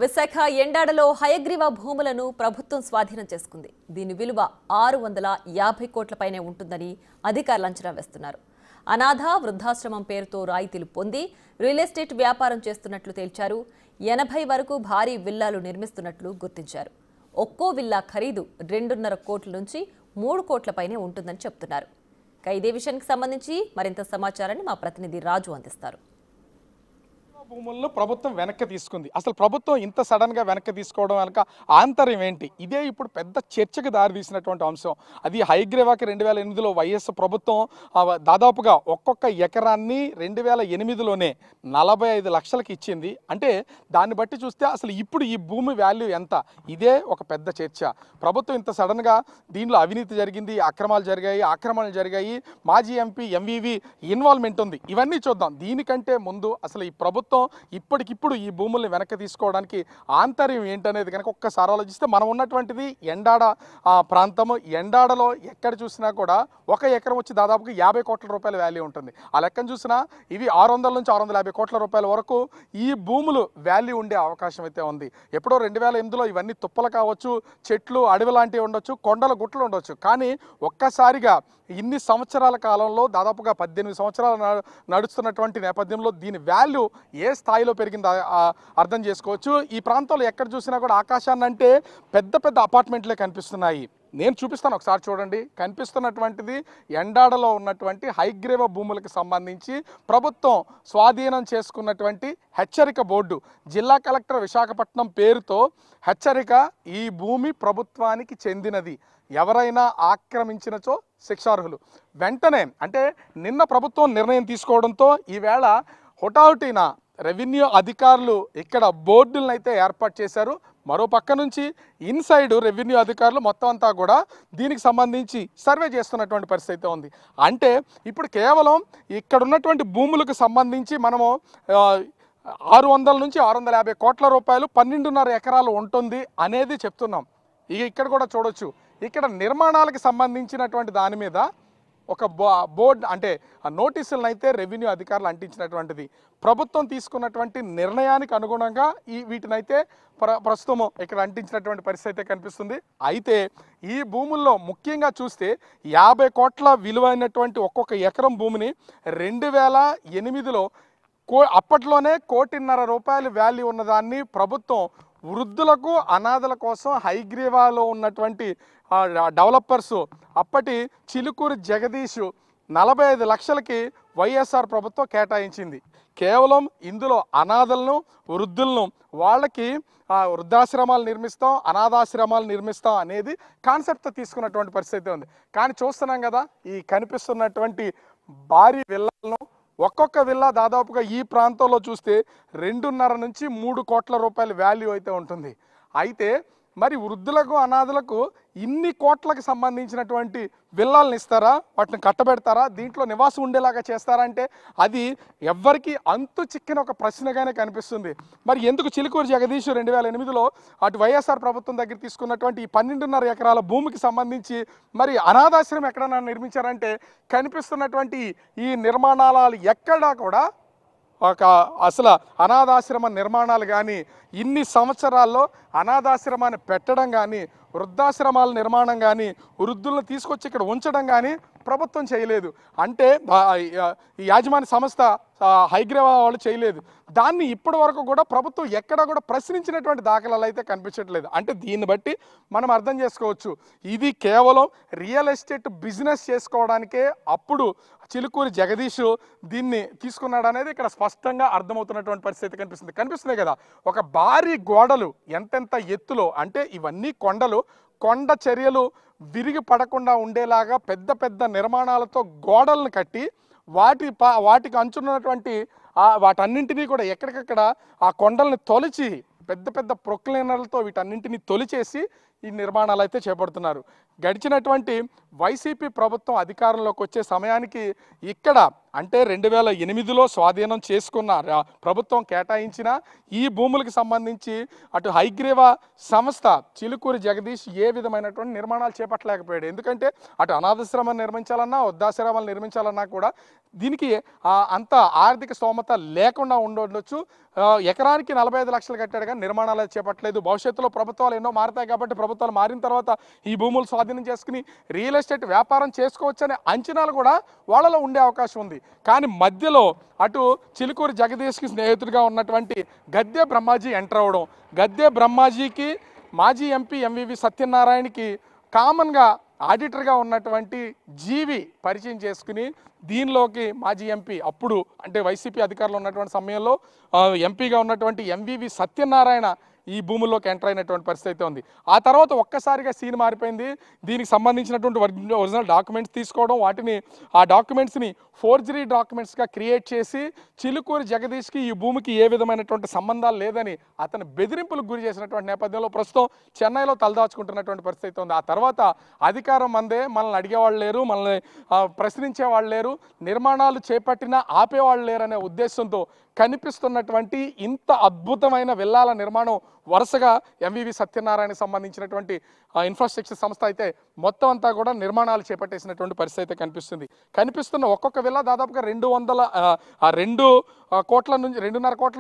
విశాఖ ఎండాడలో హయగ్రీవ భూములను ప్రభుత్వం స్వాధీనం చేసుకుంది. దీని విలువ 650 కోట్లపైనే ఉంటుందని అధికారులు అంచనా వేస్తున్నారు. అనాథ వృద్ధాశ్రమం పేరుతో రాయితీలు పొంది రియల్ ఎస్టేట్ వ్యాపారం చేస్తున్నట్లు తేల్చారు. 80 వరకు భారీ విల్లాలు నిర్మిస్తున్నట్లు గుర్తించారు. ఒక్కో విల్లా ఖరీదు 2.5 కోట్ల నుంచి 3 కోట్లపైనే ఉంటుందని చెప్తున్నారు. ఇదే విషయానికి సంబంధించి మరింత సమాచారాన్ని మా ప్రతినిధి రాజు అందిస్తారు. భూములను ప్రభుత్వం వెనక్కి తీసుకుంది. అసలు ప్రభుత్వం ఇంత సడన్గా వెనక్కి తీసుకోవడం వెనక ఆంతర్యం ఏంటి? ఇదే ఇప్పుడు పెద్ద చర్చకు దారితీసినటువంటి అంశం. అది హయగ్రీవాకి 2008లో వైఎస్ ప్రభుత్వం దాదాపుగా ఒక్కొక్క ఎకరాన్ని 2008లోనే 45 లక్షలకి ఇచ్చింది. అంటే దాన్ని బట్టి చూస్తే అసలు ఇప్పుడు ఈ భూమి వాల్యూ ఎంత? ఇదే ఒక పెద్ద చర్చ. ప్రభుత్వం ఇంత సడన్గా దీనిలో అవినీతి జరిగింది, అక్రమాలు జరిగాయి, ఆక్రమణలు జరిగాయి, మాజీ ఎంపీ ఎంవివి ఇన్వాల్వ్మెంట్ ఉంది. ఇవన్నీ చూద్దాం. దీనికంటే ముందు అసలు ఈ ప్రభుత్వం ఇప్పటికిప్పుడు ఈ భూముల్ని వెనక్కి తీసుకోవడానికి ఆంతర్యం ఏంటనేది కనుక ఒక్కసారి ఆలోచిస్తే, మనం ఉన్నటువంటిది ఎండాడ ప్రాంతము. ఎండాడలో ఎక్కడ చూసినా కూడా ఒక ఎకరం వచ్చి దాదాపుగా 50 కోట్ల రూపాయల వాల్యూ ఉంటుంది. ఆ లెక్కను చూసినా ఇవి 600 నుంచి 650 కోట్ల రూపాయల వరకు ఈ భూములు వాల్యూ ఉండే అవకాశం అయితే ఉంది. ఎప్పుడో 2008లో ఇవన్నీ తుప్పలు కావచ్చు, చెట్లు అడవి లాంటివి ఉండొచ్చు, కొండల గుట్టలు ఉండొచ్చు. కానీ ఒక్కసారిగా ఇన్ని సంవత్సరాల కాలంలో దాదాపుగా 18 సంవత్సరాలు నడుస్తున్నటువంటి నేపథ్యంలో దీని వాల్యూ ఏ స్థాయిలో పెరిగిందో అర్థం చేసుకోవచ్చు. ఈ ప్రాంతంలో ఎక్కడ చూసినా కూడా ఆకాశాన్ని అంటే పెద్ద పెద్ద అపార్ట్మెంట్లే కనిపిస్తున్నాయి. నేను చూపిస్తాను, ఒకసారి చూడండి. కనిపిస్తున్నటువంటిది ఎండాడలో ఉన్నటువంటి హయగ్రీవ భూములకు సంబంధించి ప్రభుత్వం స్వాధీనం చేసుకున్నటువంటి హెచ్చరిక బోర్డు. జిల్లా కలెక్టర్ విశాఖపట్నం పేరుతో హెచ్చరిక, ఈ భూమి ప్రభుత్వానికి చెందినది, ఎవరైనా ఆక్రమించినచో శిక్షార్హులు. వెంటనే అంటే నిన్న ప్రభుత్వం నిర్ణయం తీసుకోవడంతో ఈవేళ హుటాహుటిన రెవెన్యూ అధికారులు ఇక్కడ బోర్డులను అయితే ఏర్పాటు చేశారు. మరో పక్క నుంచి ఇన్సైడ్ రెవెన్యూ అధికారులు మొత్తం అంతా కూడా దీనికి సంబంధించి సర్వే చేస్తున్నటువంటి పరిస్థితి ఉంది. అంటే ఇప్పుడు కేవలం ఇక్కడ ఉన్నటువంటి భూములకు సంబంధించి మనము 600 నుంచి 650 కోట్ల రూపాయలు 12.5 ఎకరాలు ఉంటుంది అనేది చెప్తున్నాం. ఇక ఇక్కడ కూడా చూడొచ్చు, ఇక్కడ నిర్మాణాలకు సంబంధించినటువంటి దాని మీద ఒక బోర్డు అంటే నోటీసులను అయితే రెవెన్యూ అధికారులు అంటించినటువంటిది. ప్రభుత్వం తీసుకున్నటువంటి నిర్ణయానికి అనుగుణంగా వీటినైతే ప్రస్తుతం ఇక్కడ అంటించినటువంటి పరిస్థితి కనిపిస్తుంది. అయితే ఈ భూముల్లో ముఖ్యంగా చూస్తే 50 కోట్ల విలువైనటువంటి ఒక్కొక్క ఎకరం భూమిని 2008లో అప్పట్లోనే 1.5 కోటి రూపాయలు వాల్యూ ఉన్నదాన్ని ప్రభుత్వం వృద్ధులకు అనాథల కోసం హయగ్రీవాలో ఉన్నటువంటి డెవలపర్స్ అప్పటి చిలుకూరి జగదీష్ 45 లక్షలకి వైఎస్ఆర్ ప్రభుత్వం కేటాయించింది. కేవలం ఇందులో అనాథలను, వృద్ధులను, వాళ్ళకి వృద్ధాశ్రమాలు నిర్మిస్తాం, అనాథాశ్రమాలు నిర్మిస్తాం అనేది కాన్సెప్ట్ తీసుకున్నటువంటి పరిస్థితి ఉంది. కానీ చూస్తున్నాం కదా, ఈ కనిపిస్తున్నటువంటి భారీ విల్లాలను, ఒక్కొక్క విల్లా దాదాపుగా ఈ ప్రాంతంలో చూస్తే 2.5 నుంచి 3 కోట్ల రూపాయల వాల్యూ అయితే ఉంటుంది. అయితే మరి వృద్ధులకు, అనాథలకు ఇన్ని కోట్లకు సంబంధించినటువంటి విల్లాలను ఇస్తారా? వాటిని కట్టబెడతారా? దీంట్లో నివాసం ఉండేలాగా చేస్తారా? అంటే అది ఎవ్వరికి అంతు చిక్కిన ఒక ప్రశ్నగానే కనిపిస్తుంది. మరి ఎందుకు చిలుకూరి జగదీష్ 2008లో అటు వైఎస్ఆర్ ప్రభుత్వం దగ్గర తీసుకున్నటువంటి ఈ 12.5 ఎకరాల భూమికి సంబంధించి మరి అనాథాశ్రమం ఎక్కడన్నా నిర్మించారంటే కనిపిస్తున్నటువంటి ఈ నిర్మాణాలు ఎక్కడా కూడా అసలు అనాథాశ్రమ నిర్మాణాలు కానీ, ఇన్ని సంవత్సరాల్లో అనాథాశ్రమాన్ని పెట్టడం కానీ, వృద్ధాశ్రమాల నిర్మాణం కానీ, వృద్ధులను తీసుకొచ్చి ఇక్కడ ఉంచడం కానీ ప్రభుత్వం చేయలేదు. అంటే ఈ యాజమాన్య సంస్థ హయగ్రీవ వాళ్ళు చేయలేదు. దాన్ని ఇప్పటి వరకు కూడా ప్రభుత్వం ఎక్కడా కూడా ప్రశ్నించినటువంటి దాఖలాలు అయితే కనిపించట్లేదు. అంటే దీన్ని బట్టి మనం అర్థం చేసుకోవచ్చు, ఇది కేవలం రియల్ ఎస్టేట్ బిజినెస్ చేసుకోవడానికే అప్పుడు చిలుకూరి జగదీష్ దీన్ని తీసుకున్నాడు అనేది ఇక్కడ స్పష్టంగా అర్థమవుతున్నటువంటి పరిస్థితి కనిపిస్తున్నాయి కదా. ఒక భారీ గోడలు ఎంతెంత ఎత్తులో, అంటే ఇవన్నీ కొండలు, కొండ చర్యలు విరిగి పడకుండా ఉండేలాగా పెద్ద పెద్ద నిర్మాణాలతో గోడలను కట్టి వాటికి అంచున్నటువంటి వాటన్నింటినీ కూడా ఎక్కడికక్కడ ఆ కొండల్ని తొలిచి పెద్ద పెద్ద ప్రొక్లైనర్లతో వీటన్నింటినీ తొలిచేసి ఈ నిర్మాణాలు అయితే చేపడుతున్నారు. గడిచినటువంటి వైసీపీ ప్రభుత్వం అధికారంలోకి వచ్చే సమయానికి ఇక్కడ అంటే 2008లో స్వాధీనం చేసుకున్న ప్రభుత్వం కేటాయించిన ఈ భూములకు సంబంధించి అటు హైగ్రీవా సంస్థ చిలుకూరి జగదీష్ ఏ విధమైనటువంటి నిర్మాణాలు చేపట్టలేకపోయాడు. ఎందుకంటే అటు అనాథాశ్రమం నిర్మించాలన్నా వృద్ధాశ్రమాలు నిర్మించాలన్నా కూడా దీనికి అంత ఆర్థిక స్తోమత లేకుండా ఉండొచ్చు. ఎకరానికి 45 లక్షలు కట్టాడు కానీ నిర్మాణాలు చేపట్టలేదు. భవిష్యత్తులో ప్రభుత్వాలు ఎన్నో మారుతాయి కాబట్టి ప్రభుత్వాలు మారిన తర్వాత ఈ భూములు స్వాధీనం చేసుకుని రియల్ ఎస్టేట్ వ్యాపారం చేసుకోవచ్చనే అంచనాలు కూడా వాళ్ళలో ఉండే అవకాశం ఉంది. కానీ మధ్యలో అటు చిలుకూరి జగదీష్కి స్నేహితుడిగా ఉన్నటువంటి గద్దె బ్రహ్మాజీ ఎంటర్ అవ్వడం, గద్దె బ్రహ్మాజీకి మాజీ ఎంపీ ఎంవివి సత్యనారాయణకి కామన్గా ఆడిటర్గా ఉన్నటువంటి జీవి పరిచయం చేసుకుని దీనిలోకి మాజీ ఎంపీ అప్పుడు అంటే వైసీపీ అధికారంలో ఉన్నటువంటి సమయంలో ఎంపీగా ఉన్నటువంటి ఎంవివి సత్యనారాయణ ఈ భూముల్లోకి ఎంటర్ అయినటువంటి పరిస్థితి అయితే ఉంది. ఆ తర్వాత ఒక్కసారిగా సీన్ మారిపోయింది. దీనికి సంబంధించినటువంటి ఒరిజినల్ డాక్యుమెంట్స్ తీసుకోవడం, వాటిని ఆ డాక్యుమెంట్స్ని ఫోర్జరీ డాక్యుమెంట్స్గా క్రియేట్ చేసి చిలుకూరి జగదీష్కి ఈ భూమికి ఏ విధమైనటువంటి సంబంధాలు లేదని అతను బెదిరింపులకు గురి చేసినటువంటి నేపథ్యంలో ప్రస్తుతం చెన్నైలో తలదాచుకుంటున్నటువంటి పరిస్థితి ఉంది. ఆ తర్వాత అధికారం మందే, మనల్ని అడిగేవాళ్ళు లేరు, మనల్ని ప్రశ్నించేవాళ్ళు లేరు, నిర్మాణాలు చేపట్టినా ఆపేవాళ్ళు లేరు అనే ఉద్దేశంతో కనిపిస్తున్నటువంటి ఇంత అద్భుతమైన విల్లాల నిర్మాణం వరుసగా ఎంవివి సత్యనారాయణకి సంబంధించినటువంటి ఇన్ఫ్రాస్ట్రక్చర్ సంస్థ అయితే మొత్తం అంతా కూడా నిర్మాణాలు చేపట్టేసినటువంటి పరిస్థితి అయితే కనిపిస్తున్న ఒక్కొక్క విల్లా దాదాపుగా 2.5 కోట్ల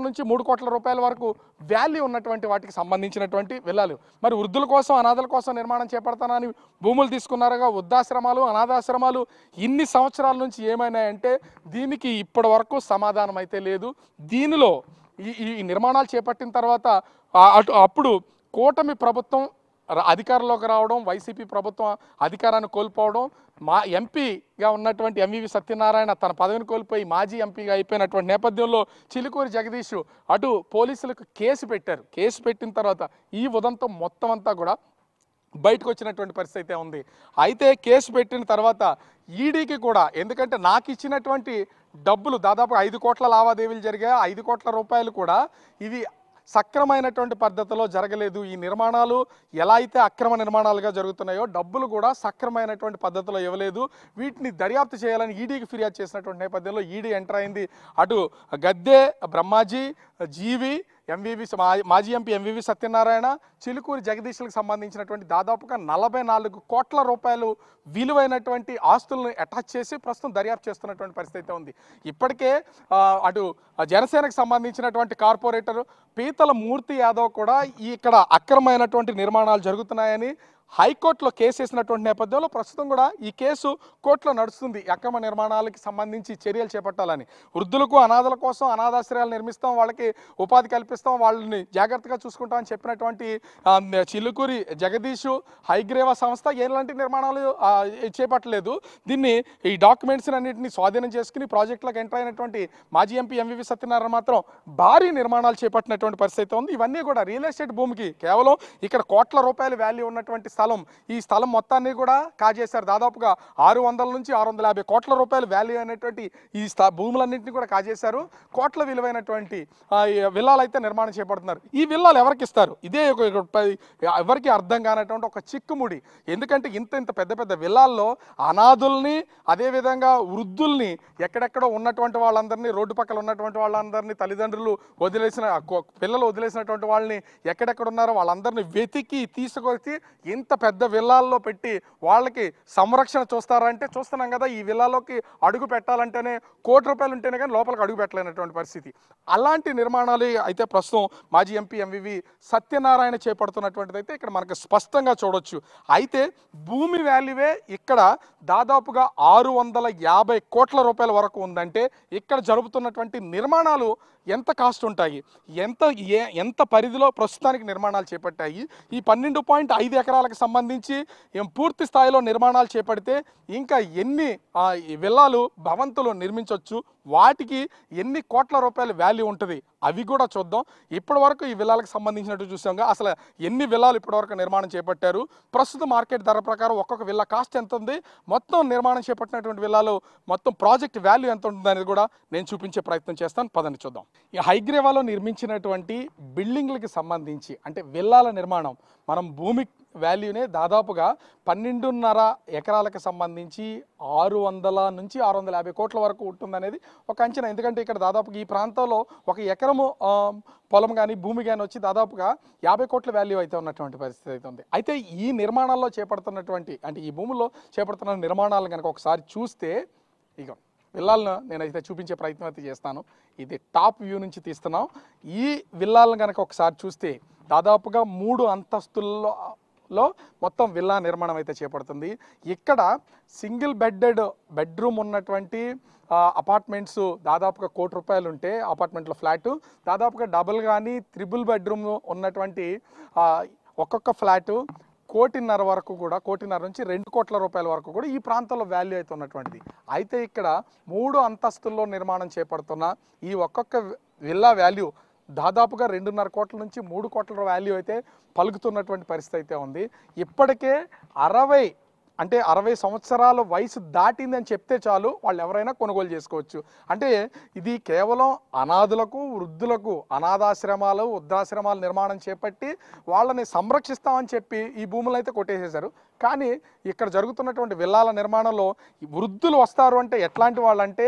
నుంచి 3 కోట్ల రూపాయల వరకు వాల్యూ ఉన్నటువంటి వాటికి సంబంధించినటువంటి విల్లాలు. మరి వృద్ధుల కోసం అనాథల కోసం నిర్మాణం చేపడతానని భూములు తీసుకున్నారుగా. వృద్ధాశ్రమాలు అనాథాశ్రమాలు ఇన్ని సంవత్సరాల నుంచి ఏమైనాయంటే దీనికి ఇప్పటి వరకు సమాధానం అయితే లేదు. దీనిలో ఈ నిర్మాణాలు చేపట్టిన తర్వాత అప్పుడు కూటమి ప్రభుత్వం అధికారంలోకి రావడం, వైసీపీ ప్రభుత్వం అధికారాన్ని కోల్పోవడం, ఎంపీగా ఉన్నటువంటి ఎంవివి సత్యనారాయణ తన పదవిని కోల్పోయి మాజీ ఎంపీగా అయిపోయినటువంటి నేపథ్యంలో చిలుకూరి జగదీష్ అటు పోలీసులకు కేసు పెట్టారు. కేసు పెట్టిన తర్వాత ఈ ఉదంతం మొత్తం అంతా కూడా బయటకు వచ్చినటువంటి పరిస్థితి అయితే ఉంది. అయితే కేసు పెట్టిన తర్వాత ఈడీకి కూడా, ఎందుకంటే నాకు ఇచ్చినటువంటి డబ్బులు దాదాపు 5 కోట్ల లావాదేవీలు జరిగాయి. 5 కోట్ల రూపాయలు కూడా ఇవి సక్రమైనటువంటి పద్ధతిలో జరగలేదు. ఈ నిర్మాణాలు ఎలా అయితే అక్రమ నిర్మాణాలుగా జరుగుతున్నాయో డబ్బులు కూడా సక్రమైనటువంటి పద్ధతిలో ఇవ్వలేదు. వీటిని దర్యాప్తు చేయాలని ఈడీకి ఫిర్యాదు చేసినటువంటి నేపథ్యంలో ఈడీ ఎంటర్ అయింది. అటు గద్దె బ్రహ్మాజీ, జీవి, మాజీ ఎంపీ ఎంవివి సత్యనారాయణ, చిలుకూరి జగదీష్లకు సంబంధించినటువంటి దాదాపుగా 44 కోట్ల రూపాయలు విలువైనటువంటి ఆస్తులను అటాచ్ చేసి ప్రస్తుతం దర్యాప్తు చేస్తున్నటువంటి పరిస్థితి ఉంది. ఇప్పటికే అటు జనసేనకు సంబంధించినటువంటి కార్పొరేటర్ పీతల మూర్తి యాదవ్ కూడా ఇక్కడ అక్రమమైనటువంటి నిర్మాణాలు జరుగుతున్నాయని హైకోర్టులో కేసు వేసినటువంటి నేపథ్యంలో ప్రస్తుతం కూడా ఈ కేసు కోర్టులో నడుస్తుంది. అక్రమ నిర్మాణాలకి సంబంధించి చర్యలు చేపట్టాలని, వృద్ధులకు అనాథల కోసం అనాథాశ్రయాలు నిర్మిస్తాం, వాళ్ళకి ఉపాధి కల్పిస్తాం, వాళ్ళని జాగ్రత్తగా చూసుకుంటామని చెప్పినటువంటి చిలుకూరి జగదీష్ హైగ్రీవా సంస్థ ఎలాంటి నిర్మాణాలు చేపట్టలేదు. దీన్ని ఈ డాక్యుమెంట్స్ అన్నింటినీ స్వాధీనం చేసుకుని ప్రాజెక్టులకు ఎంటర్ అయినటువంటి మాజీ ఎంపీ ఎంవివి సత్యనారాయణ మాత్రం భారీ నిర్మాణాలు చేపట్టినటువంటి పరిస్థితి ఉంది. ఇవన్నీ కూడా రియల్ ఎస్టేట్ భూమికి కేవలం ఇక్కడ కోట్ల రూపాయల వాల్యూ ఉన్నటువంటి ఈ స్థలం మొత్తాన్ని కూడా కాజేశారు. దాదాపుగా 600 నుంచి 650 కోట్ల రూపాయల వాల్యూ అయినటువంటి ఈ భూములన్నింటినీ కూడా కాజేశారు. కోట్ల విలువైనటువంటి విల్లాలు అయితే నిర్మాణం చేపడుతున్నారు. ఈ విల్లాలు ఎవరికి ఇస్తారు? ఇదే ఎవరికి అర్థం కానటువంటి ఒక చిక్కుముడి. ఎందుకంటే ఇంత పెద్ద పెద్ద విల్లాల్లో అనాథుల్ని, అదేవిధంగా వృద్ధుల్ని, ఎక్కడెక్కడో ఉన్నటువంటి వాళ్ళందరినీ, రోడ్డు పక్కల ఉన్నటువంటి వాళ్ళందరినీ, తల్లిదండ్రులు పిల్లలు వదిలేసినటువంటి వాళ్ళని ఎక్కడెక్కడ ఉన్నారో వాళ్ళందరినీ వెతికి తీసుకొచ్చి ఇంత పెద్ద విల్లాల్లో పెట్టి వాళ్ళకి సంరక్షణ చూస్తారంటే చూస్తున్నాం కదా. ఈ విల్లాలోకి అడుగు పెట్టాలంటేనే కోటి రూపాయలు ఉంటేనే కానీ లోపలికి అడుగు పెట్టలేనటువంటి పరిస్థితి. అలాంటి నిర్మాణాలు అయితే ప్రస్తుతం మాజీ ఎంపీ ఎంవివి సత్యనారాయణ చేపడుతున్నటువంటిది అయితే ఇక్కడ మనకు స్పష్టంగా చూడొచ్చు. అయితే భూమి వాల్యూవే ఇక్కడ దాదాపుగా 650 కోట్ల రూపాయల వరకు ఉందంటే ఇక్కడ జరుపుతున్నటువంటి నిర్మాణాలు ఎంత కాస్ట్ ఉంటాయి, ఎంత పరిధిలో ప్రస్తుతానికి నిర్మాణాలు చేపట్టాయి. ఈ 12.5 ఎకరాలకు సంబంధించి పూర్తి స్థాయిలో నిర్మాణాలు చేపడితే ఇంకా ఎన్ని విల్లాలు, భవంతులు నిర్మించవచ్చు, వాటికి ఎన్ని కోట్ల రూపాయల వాల్యూ ఉంటుంది అవి కూడా చూద్దాం. ఇప్పటి వరకు ఈ విల్లాలకు సంబంధించినట్టు చూసాంగా అసలు ఎన్ని విల్లాలు ఇప్పటివరకు నిర్మాణం చేపట్టారు, ప్రస్తుత మార్కెట్ ధర ప్రకారం ఒక్కొక్క విల్లా కాస్ట్ ఎంత ఉంది, మొత్తం నిర్మాణం చేపట్టినటువంటి విల్లాలు మొత్తం ప్రాజెక్ట్ వాల్యూ ఎంత ఉంటుంది అనేది కూడా నేను చూపించే ప్రయత్నం చేస్తాను. పదండి చూద్దాం. ఈ హైగ్రీవాలో నిర్మించినటువంటి బిల్డింగ్లకి సంబంధించి అంటే విల్లాల నిర్మాణం మనం భూమి వాల్యూనే దాదాపుగా 12.5 ఎకరాలకు సంబంధించి 600 నుంచి 650 కోట్ల వరకు ఉంటుందనేది ఒక అంచనా. ఎందుకంటే ఇక్కడ దాదాపుగా ఈ ప్రాంతంలో ఒక ఎకరము పొలం కానీ భూమి కానీ వచ్చి దాదాపుగా 50 కోట్ల వాల్యూ అయితే ఉన్నటువంటి పరిస్థితి అయితే ఉంది. అయితే ఈ నిర్మాణాల్లో చేపడుతున్నటువంటి అంటే ఈ భూముల్లో చేపడుతున్న నిర్మాణాలను కనుక ఒకసారి చూస్తే ఇక విల్లాలను నేనైతే చూపించే ప్రయత్నం అయితే చేస్తాను. ఇది టాప్ వ్యూ నుంచి తీస్తున్నాం. ఈ విల్లాలను కనుక ఒకసారి చూస్తే దాదాపుగా 3 అంతస్తుల్లో మొత్తం విల్లా నిర్మాణం అయితే చేపడుతుంది. ఇక్కడ సింగిల్ బెడ్రూమ్ ఉన్నటువంటి అపార్ట్మెంట్స్ దాదాపుగా ₹1,00,00,000 ఉంటే అపార్ట్మెంట్లో ఫ్లాటు దాదాపుగా డబుల్ కానీ త్రిబుల్ బెడ్రూమ్ ఉన్నటువంటి ఒక్కొక్క ఫ్లాటు 1,50,00,000 వరకు కూడా 1,50,00,000 నుంచి ₹2 కోట్ల వరకు కూడా ఈ ప్రాంతంలో వాల్యూ అయితే ఉన్నటువంటిది. అయితే ఇక్కడ 3 అంతస్తుల్లో నిర్మాణం చేపడుతున్న ఈ ఒక్కొక్క విల్లా వాల్యూ దాదాపుగా 2.5 కోట్ల నుంచి 3 కోట్ల వాల్యూ అయితే పలుకుతున్నటువంటి పరిస్థితి అయితే ఉంది. ఇప్పటికే 60 సంవత్సరాల వయసు దాటిందని చెప్తే చాలు వాళ్ళు ఎవరైనా కొనుగోలు చేసుకోవచ్చు. అంటే ఇది కేవలం అనాథులకు వృద్ధులకు అనాథాశ్రమాలు వృద్ధాశ్రమాలు నిర్మాణం చేపట్టి వాళ్ళని సంరక్షిస్తామని చెప్పి ఈ భూములు అయితే కొట్టేసేశారు. కానీ ఇక్కడ జరుగుతున్నటువంటి విల్లాల నిర్మాణంలో వృద్ధులు వస్తారు అంటే ఎట్లాంటి వాళ్ళంటే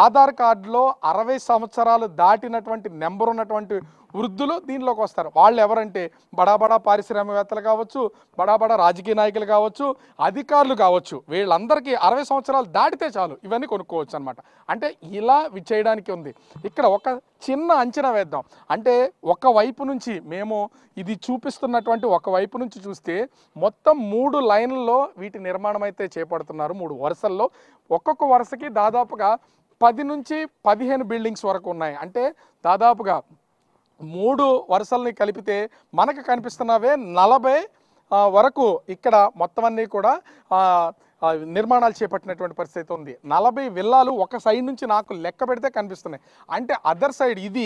ఆధార్ కార్డులో 60 సంవత్సరాలు దాటినటువంటి నెంబర్ ఉన్నటువంటి వృద్ధులు దీనిలోకి వస్తారు. వాళ్ళు ఎవరంటే బడా పారిశ్రామికవేత్తలు కావచ్చు, బడా రాజకీయ నాయకులు కావచ్చు, అధికారులు కావచ్చు, వీళ్ళందరికీ 60 సంవత్సరాలు దాటితే చాలు ఇవన్నీ కొనుక్కోవచ్చు అనమాట. అంటే ఇలా చేయడానికి ఉంది. ఇక్కడ ఒక చిన్న అంచనా వేద్దాం. అంటే ఒకవైపు నుంచి మేము ఇది చూపిస్తున్నటువంటి ఒకవైపు నుంచి చూస్తే మొత్తం 3 లైన్లలో వీటి నిర్మాణం అయితే చేపడుతున్నారు. 3 వరుసల్లో ఒక్కొక్క వరుసకి దాదాపుగా 10 నుంచి 15 బిల్డింగ్స్ వరకు ఉన్నాయి. అంటే దాదాపుగా 3 వరుసల్ని కలిపితే మనకు కనిపిస్తున్నవే 40 వరకు ఇక్కడ మొత్తం అన్నీ కూడా నిర్మాణాలు చేపట్టినటువంటి పరిస్థితి ఉంది. 40 విల్లాలు ఒక సైడ్ నుంచి నాకు లెక్క పెడితే కనిపిస్తున్నాయి. అంటే అదర్ సైడ్ ఇది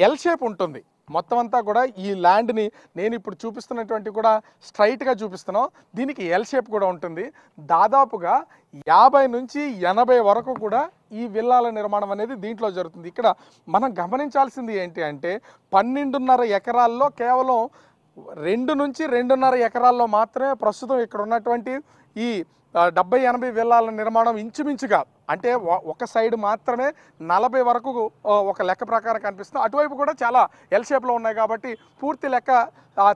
ఎల్ షేప్ ఉంటుంది. మొత్తం అంతా కూడా ఈ ల్యాండ్ని నేను ఇప్పుడు చూపిస్తున్నటువంటి కూడా స్ట్రైట్గా చూపిస్తున్నాం. దీనికి ఎల్ షేప్ కూడా ఉంటుంది. దాదాపుగా 50 నుంచి 80 వరకు కూడా ఈ విల్లాల నిర్మాణం అనేది దీంట్లో జరుగుతుంది. ఇక్కడ మనం గమనించాల్సింది ఏంటి అంటే 12.5 ఎకరాల్లో కేవలం 2 నుంచి 2.5 ఎకరాల్లో మాత్రమే ప్రస్తుతం ఇక్కడ ఉన్నటువంటి ఈ 70-80 విల్లాల నిర్మాణం ఇంచుమించుగా అంటే ఒక సైడ్ మాత్రమే 40 వరకు ఒక లెక్క ప్రకారం కనిపిస్తుంది. అటువైపు కూడా చాలా ఎల్ షేప్లో ఉన్నాయి కాబట్టి పూర్తి లెక్క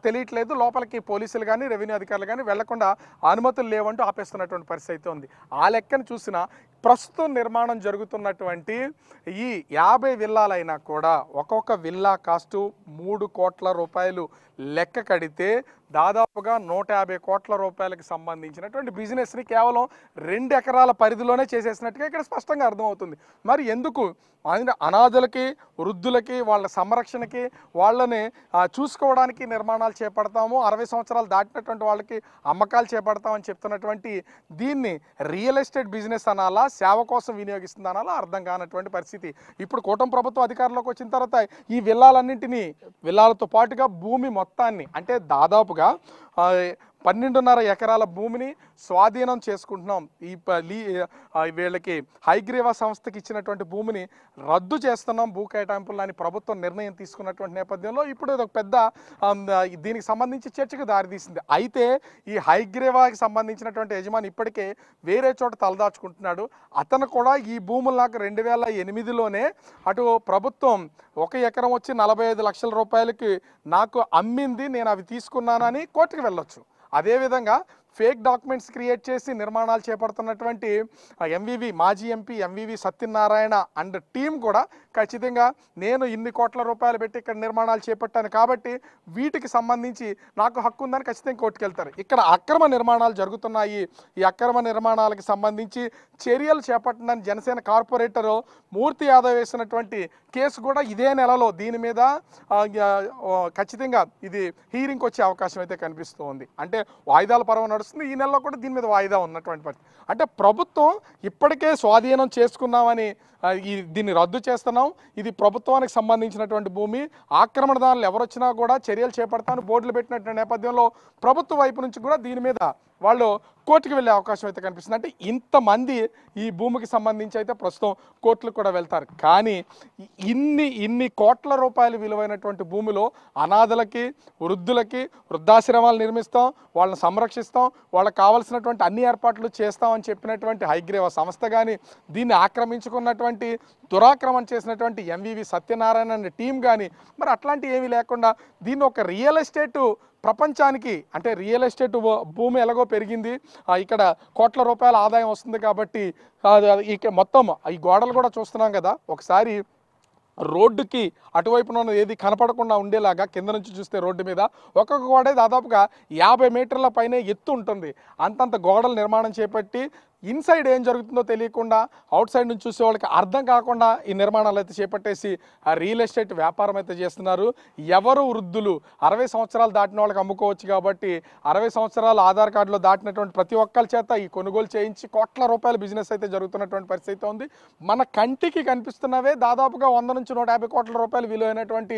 తెలియట్లేదు. లోపలికి పోలీసులు కానీ రెవెన్యూ అధికారులు కానీ వెళ్లకుండా అనుమతులు లేవంటూ ఆపేస్తున్నటువంటి పరిస్థితి ఉంది. ఆ లెక్కను చూసినా ప్రస్తుతం నిర్మాణం జరుగుతున్నటువంటి ఈ 50 విల్లాలైనా కూడా ఒక్కొక్క విల్లా కాస్టు ₹3 కోట్ల లెక్క కడితే దాదాపుగా ₹150 కోట్ల సంబంధించినటువంటి బిజినెస్ని కేవలం 2 ఎకరాల పరిధిలోనే చేసేసినట్టుగా ఇక్కడ స్పష్టంగా అర్థమవుతుంది. మరి ఎందుకు అనాథులకి వృద్ధులకి వాళ్ళ సంరక్షణకి వాళ్ళని చూసుకోవడానికి నిర్మాణాలు చేపడతాము, 60 సంవత్సరాలు దాటినటువంటి వాళ్ళకి అమ్మకాలు చేపడతామని చెప్తున్నటువంటి దీన్ని రియల్ ఎస్టేట్ బిజినెస్ అనాలా, సేవ కోసం వినియోగిస్తుంది అనాలా అర్థం కానటువంటి పరిస్థితి. ఇప్పుడు కూటమి ప్రభుత్వం అధికారంలోకి వచ్చిన తర్వాత ఈ విల్లాలన్నింటినీ విల్లాలతో పాటుగా భూమి మొత్తాన్ని అంటే దాదాపుగా 12.5 ఎకరాల భూమిని స్వాధీనం చేసుకుంటున్నాం. వీళ్ళకి హైగ్రీవా సంస్థకి ఇచ్చినటువంటి భూమిని రద్దు చేస్తున్నాం భూ కేటాయింపులు అని ప్రభుత్వం నిర్ణయం తీసుకున్నటువంటి నేపథ్యంలో ఇప్పుడు ఇది ఒక పెద్ద దీనికి సంబంధించి చర్చకు దారితీసింది. అయితే ఈ హైగ్రీవాకి సంబంధించినటువంటి యజమాని ఇప్పటికే వేరే చోట తలదాచుకుంటున్నాడు. అతను కూడా ఈ భూములు నాకు 2008లోనే అటు ప్రభుత్వం 1 ఎకరం వచ్చి ₹45 లక్షల నాకు అమ్మింది, నేను అవి తీసుకున్నానని కోర్టుకు వెళ్ళొచ్చు. అదేవిధంగా ఫేక్ డాక్యుమెంట్స్ క్రియేట్ చేసి నిర్మాణాలు చేపడుతున్నటువంటి ఎంవివి మాజీ MP MVV Satyanarayana and team కూడా ఖచ్చితంగా నేను ఇన్ని కోట్ల రూపాయలు పెట్టి ఇక్కడ నిర్మాణాలు చేపట్టాను కాబట్టి వీటికి సంబంధించి నాకు హక్కు ఉందని ఖచ్చితంగా కోర్టుకెళ్తారు. ఇక్కడ అక్రమ నిర్మాణాలు జరుగుతున్నాయి. ఈ అక్రమ నిర్మాణాలకు సంబంధించి చర్యలు చేపట్టడానికి జనసేన కార్పొరేటర్ మూర్తి యాదవ్ వేసినటువంటి కేసు కూడా ఇదే నెలలో దీని మీద ఖచ్చితంగా ఇది హీరింగ్కి వచ్చే అవకాశం అయితే కనిపిస్తుంది. అంటే వాయిదాల పర్వం నడుస్తుంది. ఈ నెలలో కూడా దీని మీద వాయిదా ఉన్నటువంటి పరిస్థితి. అంటే ప్రభుత్వం ఇప్పటికే స్వాధీనం చేసుకున్నామని దీన్ని రద్దు చేస్తున్నాం, ఇది ప్రభుత్వానికి సంబంధించినటువంటి భూమి, ఆక్రమణదారులు ఎవరొచ్చినా కూడా చర్యలు చేపడతామని బోర్డులు పెట్టినటువంటి నేపథ్యంలో ప్రభుత్వ వైపు నుంచి కూడా దీని మీద వాళ్ళు కోర్టుకు వెళ్ళే అవకాశం అయితే కనిపిస్తుంది. అంటే ఇంతమంది ఈ భూమికి సంబంధించి అయితే ప్రస్తుతం కోర్టులకు కూడా వెళ్తారు. కానీ ఇన్ని కోట్ల రూపాయలు విలువైనటువంటి భూమిలో అనాథలకి, వృద్ధులకి వృద్ధాశ్రమాలు నిర్మిస్తాం, వాళ్ళని సంరక్షిస్తాం, వాళ్ళకి కావాల్సినటువంటి అన్ని ఏర్పాట్లు చేస్తామని చెప్పినటువంటి హైగ్రీవ సంస్థ కానీ, దీన్ని ఆక్రమించుకున్నటువంటి దురాక్రమణ చేసినటువంటి ఎంవివి సత్యనారాయణ అనే టీం కానీ మరి అట్లాంటివి ఏమీ లేకుండా దీన్ని ఒక రియల్ ఎస్టేటు ప్రపంచానికి, అంటే రియల్ ఎస్టేట్ భూమి ఎలాగో పెరిగింది, ఇక్కడ కోట్ల రూపాయల ఆదాయం వస్తుంది కాబట్టి ఇక మొత్తం ఈ గోడలు కూడా చూస్తున్నాం కదా, ఒకసారి రోడ్డుకి అటువైపున ఉన్నది ఏది కనపడకుండా ఉండేలాగా కింద నుంచి చూస్తే రోడ్డు మీద ఒక్కొక్క గోడే దాదాపుగా 50 మీటర్ల పైనే ఎత్తు ఉంటుంది. అంతంత గోడల నిర్మాణం చేపట్టి ఇన్సైడ్ ఏం జరుగుతుందో తెలియకుండా అవుట్ సైడ్ నుంచి చూసే వాళ్ళకి అర్థం కాకుండా ఈ నిర్మాణాలు అయితే చేపట్టేసి ఆ రియల్ ఎస్టేట్ వ్యాపారం అయితే చేస్తున్నారు. ఎవరు వృద్ధులు 60 సంవత్సరాలు దాటిన వాళ్ళకి అమ్ముకోవచ్చు కాబట్టి 60 సంవత్సరాలు ఆధార్ కార్డులో దాటినటువంటి ప్రతి ఒక్కరి చేత ఈ కొనుగోలు చేయించి కోట్ల రూపాయల బిజినెస్ అయితే జరుగుతున్నటువంటి పరిస్థితి ఉంది. మన కంటికి కనిపిస్తున్నవే దాదాపుగా 100 నుంచి 150 కోట్ల రూపాయలు విలువైనటువంటి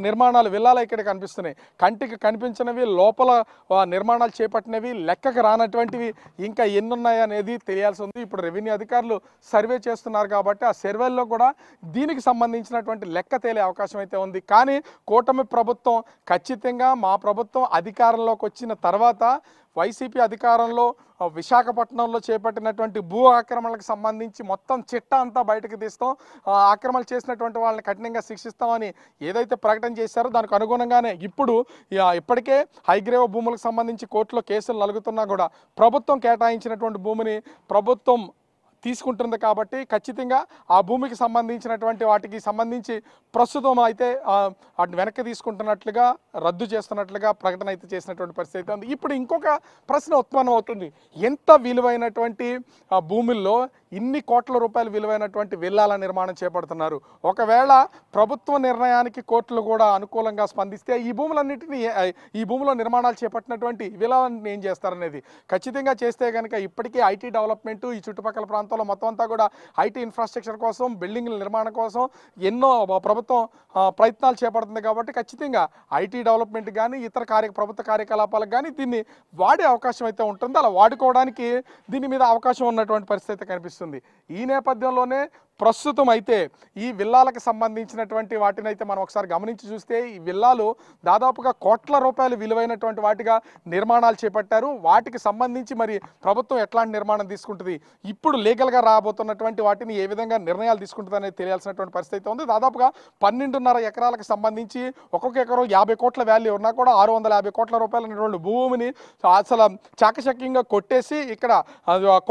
నిర్మాణాలు విల్లాలు ఇక్కడ కనిపిస్తున్నాయి. కంటికి కనిపించినవి, లోపల నిర్మాణాలు చేపట్టినవి, లెక్కకు రానటువంటివి ఇంకా ఎన్నున్నాయి అనేది తెలియాల్సి ఉంది. ఇప్పుడు రెవెన్యూ అధికారులు సర్వే చేస్తున్నారు కాబట్టి ఆ సర్వేల్లో కూడా దీనికి సంబంధించినటువంటి లెక్క తేలే అవకాశం అయితే ఉంది. కానీ కూటమి ప్రభుత్వం ఖచ్చితంగా మా ప్రభుత్వం అధికారంలోకి వచ్చిన తర్వాత వైసీపీ అధికారంలో విశాఖపట్నంలో చేపట్టినటువంటి భూ ఆక్రమణలకు సంబంధించి మొత్తం చిట్టా అంతా బయటకు తీస్తాం, ఆక్రమణలు చేసినటువంటి వాళ్ళని కఠినంగా శిక్షిస్తామని ఏదైతే ప్రకటన చేశారో దానికి అనుగుణంగానే ఇప్పుడు ఇప్పటికే హైగ్రేవ భూములకు సంబంధించి కోర్టులో కేసులు నలుగుతున్నా కూడా ప్రభుత్వం కేటాయించినటువంటి భూమిని ప్రభుత్వం తీసుకుంటుంది కాబట్టి ఖచ్చితంగా ఆ భూమికి సంబంధించినటువంటి వాటికి సంబంధించి ప్రస్తుతం అయితే వాటిని వెనక్కి తీసుకుంటున్నట్లుగా, రద్దు చేస్తున్నట్లుగా ప్రకటన అయితే చేసినటువంటి పరిస్థితి ఉంది. ఇప్పుడు ఇంకొక ప్రశ్న ఉత్పన్నం అవుతుంది. ఎంత విలువైనటువంటి భూముల్లో ఇన్ని కోట్ల రూపాయలు విలువైనటువంటి విల్లాల నిర్మాణం చేపడుతున్నారు. ఒకవేళ ప్రభుత్వ నిర్ణయానికి కోర్టులు కూడా అనుకూలంగా స్పందిస్తే ఈ భూములన్నింటినీ, ఈ భూమిలో నిర్మాణాలు చేపట్టినటువంటి విల్లాలన్నింటినీ ఏం చేస్తారనేది ఖచ్చితంగా చేస్తే కనుక ఇప్పటికీ ఐటీ డెవలప్మెంట్ ఈ చుట్టుపక్కల ప్రాంతాల్లో మొత్తం అంతా కూడా ఐటీ ఇన్ఫ్రాస్ట్రక్చర్ కోసం, బిల్డింగ్ల నిర్మాణం కోసం ఎన్నో ప్రభుత్వం ప్రయత్నాలు చేపడుతుంది కాబట్టి ఖచ్చితంగా ఐటీ డెవలప్మెంట్ కానీ ఇతర ప్రభుత్వ కార్యకలాపాలకు కానీ దీన్ని వాడే అవకాశం అయితే ఉంటుంది. అలా వాడుకోవడానికి దీని మీద అవకాశం ఉన్నటువంటి పరిస్థితి కనిపిస్తుంది. ఈ నేపథ్యంలోనే ప్రస్తుతం అయితే ఈ విల్లాలకు సంబంధించినటువంటి వాటిని అయితే మనం ఒకసారి గమనించి చూస్తే ఈ విల్లాలు దాదాపుగా కోట్ల రూపాయలు విలువైనటువంటి వాటిగా నిర్మాణాలు చేపట్టారు. వాటికి సంబంధించి మరి ప్రభుత్వం ఎట్లాంటి నిర్మాణం తీసుకుంటుంది, ఇప్పుడు లీగల్గా రాబోతున్నటువంటి వాటిని ఏ విధంగా నిర్ణయాలు తీసుకుంటుంది అనేది తెలియాల్సినటువంటి పరిస్థితి ఉంది. దాదాపుగా 12.5 ఎకరాలకు సంబంధించి ఒక్కొక్క ఎకరం 50 కోట్ల వాల్యూ ఉన్నా కూడా 650 కోట్ల రూపాయల భూమిని అసలు చాకచక్యంగా కొట్టేసి ఇక్కడ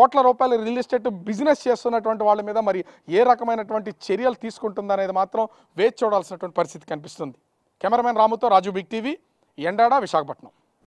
కోట్ల రూపాయల రియల్ ఎస్టేట్ బిజినెస్ చేస్తున్నటువంటి వాళ్ళ మీద మరి ఏ రకమైనటువంటి చర్యలు తీసుకుంటుందనేది మాత్రం వేచి చూడాల్సినటువంటి పరిస్థితి కనిపిస్తుంది. కెమెరామెన్ రాముతో రాజు, బిగ్ టీవీ, ఎండాడ, విశాఖపట్నం.